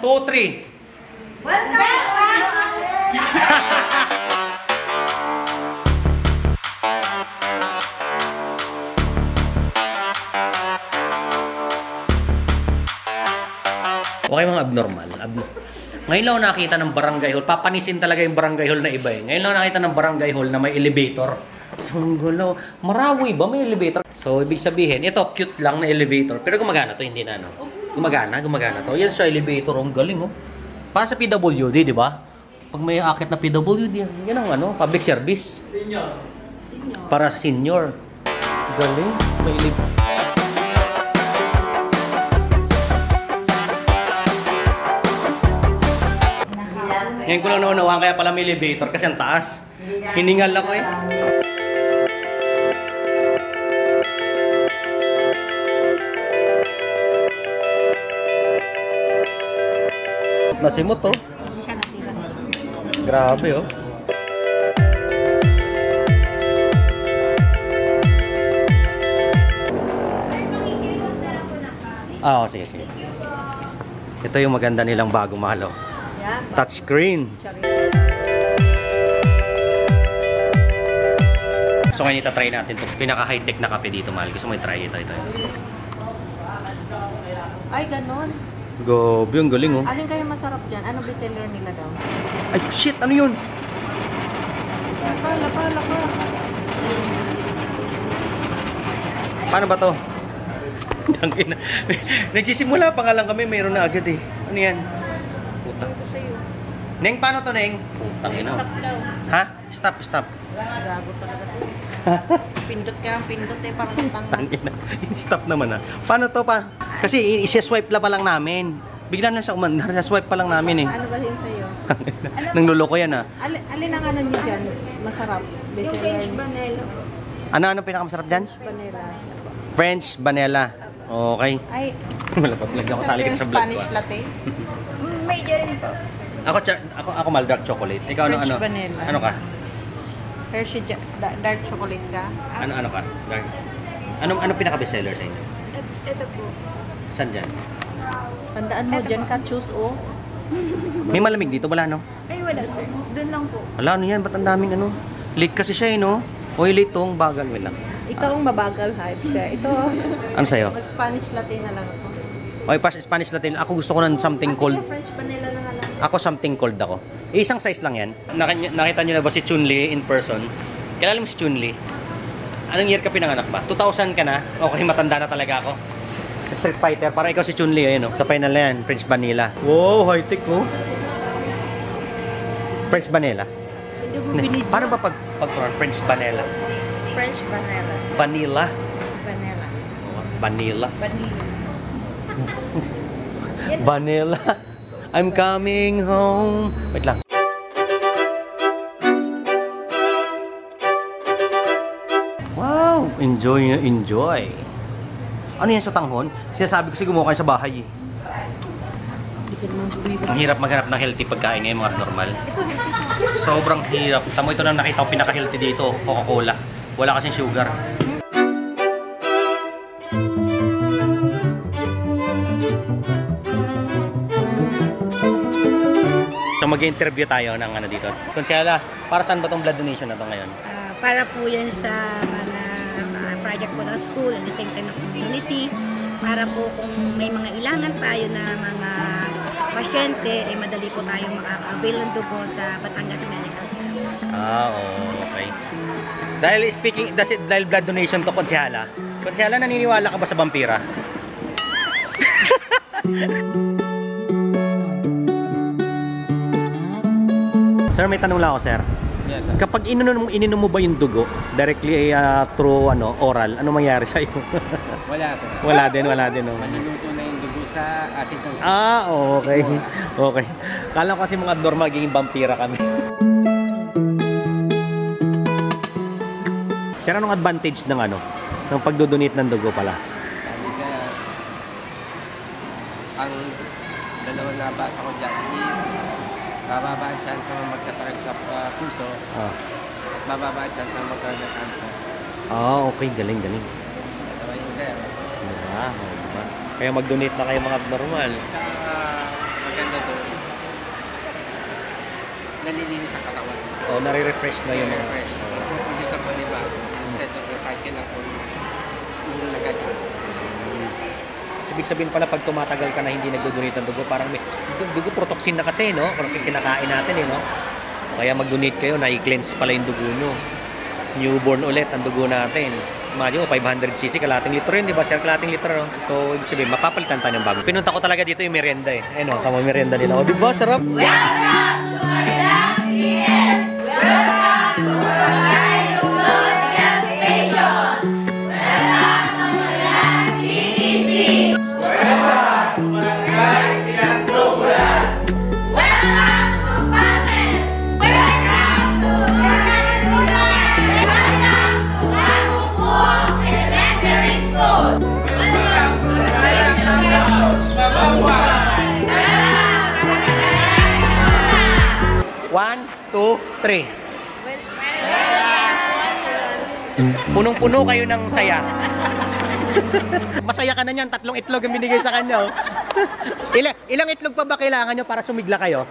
2, 3. Okay mga abnormal. Ngayon lang ako nakita ng barangay hall. Papanisin talaga yung barangay hall na iba eh. Ngayon lang nakita ng barangay hall na may elevator. So, ang gulo. Marawi ba may elevator? So, ibig sabihin, ito cute lang na elevator. Pero gumagana to, hindi na ano. Gumagana to. Yan sa elevator. Ang galing oh. Para sa PWD, di ba? Pag may akit na PWD, yan ang ano, public service. Senior. Para sa senior. Galing. May elevator. Ngayon ko lang naunawaan kaya pala may elevator kasi ang taas. Hiningal ako eh. Nasimot oh. Hindi siya nasira. Grabe oh. Ah, oh, sige. Ito yung maganda nilang bagong mahal oh. Touchscreen. So ngayon itatry natin ito. Pinaka-high-tech na kape dito, mahal. Gusto mo i-try ito. Ay, ganon. Gobi, ang galing oh. Alin kaya masarap dyan? Ano bestseller nila daw? Ay, shit! Ano yun? Lapa. Paano ba to? Nagsisimula pa nga lang kami, mayroon na agad eh. Ano yan? Puta. Neng, paano to, Neng? Putang ina. Stop daw. Ha? Stop. Gago talaga to. Pindot eh, parang tanga. Stop naman ah. Paano to pa? Kasi isi-swipe pa lang namin. Bigla na siya umandar. Swipe pa lang namin eh. Ano ba yun sa'yo? Nang luloko yan ah. Alin ang ano nyo dyan? Masarap. Yung French vanilla. Ano pinakamasarap dyan? Vanilla. French vanilla. Okay. Ay. Malapot lang ako sa alikit sa vlog ko. Spanish latte? Major rin po. Ako mal dark chocolate. Ikaw French ano? vanilla. Ano ka? Hershey dark chocolate ka? Ano ka? Dark. Ano pinaka-bestseller sa inyo? Ito po. Saan dyan? Tandaan mo, dyan ka choose oh. May malamig dito? Wala no? Ay wala sir. Doon lang po. Wala ano yan? Ba't ang daming ano? Late kasi siya eh no? O late tong bagal. Wait lang. Ikaw ang mabagal hype ka. Ito. Ano sa'yo? Mag-Spanish latte na lang ako. Okay, pas Spanish Latin. Ako gusto ko ng something cold. Sige, French vanilla na lang. Ako something cold ako. Isang size lang yan. Nakita nyo na ba si Chun-Li in person? Kilala mo si Chun-Li? Anong year ka pinanganak ba? 2000 ka na? Okay, matanda na talaga ako. Sa Street Fighter, para ikaw si Chun-Li. Ayun, oh. Sa final na yan, French vanilla. Wow, high-tech oh. French vanilla. Hindi mo binidyo. Paano ba pag French vanilla? French vanilla. Vanilla? Vanilla. Vanilla. Vanilla. Vanilla. I'm coming home. Wait lang. Wow! Enjoy. Ano yan sa tanghon? Sinasabi ko gumawa kayo sa bahay eh. Ang hirap maghanap ng healthy pagkain ngayon mga normal. Sobrang hirap. Tamo ito na nakita ko pinaka-healthy dito. Coca-Cola. Wala kasing sugar. So mag-interview tayo ng ano dito. Konsehala, para saan ba tong blood donation na to ngayon? Para po yan sa mga project po ng school at the same time ng community. Para po kung may mga ilangan tayo na mga pasyente, ay madali po tayo makaka-avail ng dugo sa Batangas Medical Center. Okay. Dahil blood donation to, Konsehala. Konsehala, naniniwala ka ba sa vampira? Sir, may tanong lang ako, sir. Yes, sir. Kapag ininom mo ba yung dugo, directly through oral, ano mangyari sa'yo? Wala, sir. Wala din. No? Maluluto na yung dugo sa acid ng Okay. Okay. Kala ko kasi mga abnormal, magiging vampira kami. Sir, anong advantage ng ng pagdodonate ng dugo pala? Sabi, sir, ang dalawang nabasa ko dyan is bababa ang chance na magkasakit sa puso, bababa ang chance na magkaroon ng cancer. Okay. Galing. Ito ba yung sir? Diba? Kaya mag-donate na kayo mga abnormal. Maganda nalilinis ang katawan. Oh, nare-refresh na yung mga... Refresh. Produce ang panibago. Instead of the cycle lang kung nagagawin. Ibig sabihin pala pag tumatagal ka na hindi nagdo-donate ng dugo, parang may dugo protoxin na kasi, no? Kung kinakain natin, no? O kaya mag-donate kayo, na-cleanse pala yung dugo nyo. Newborn ulit ang dugo natin. Imagine mo, 500cc, kalating litro yun, di ba? Sir, kalating litro, no? So, ibig sabihin, mapapalitan tayo ng bago. Pinunta ko talaga dito yung merienda, eh. Ayun, no? Tama merienda nila. O, di ba? Sarap. One, two, three. Punong-puno kayo ng saya. Masaya ka na niyan, 3 itlog ang binigay sa kanya. Oh. Ilang itlog pa ba kailangan nyo para sumigla kayo?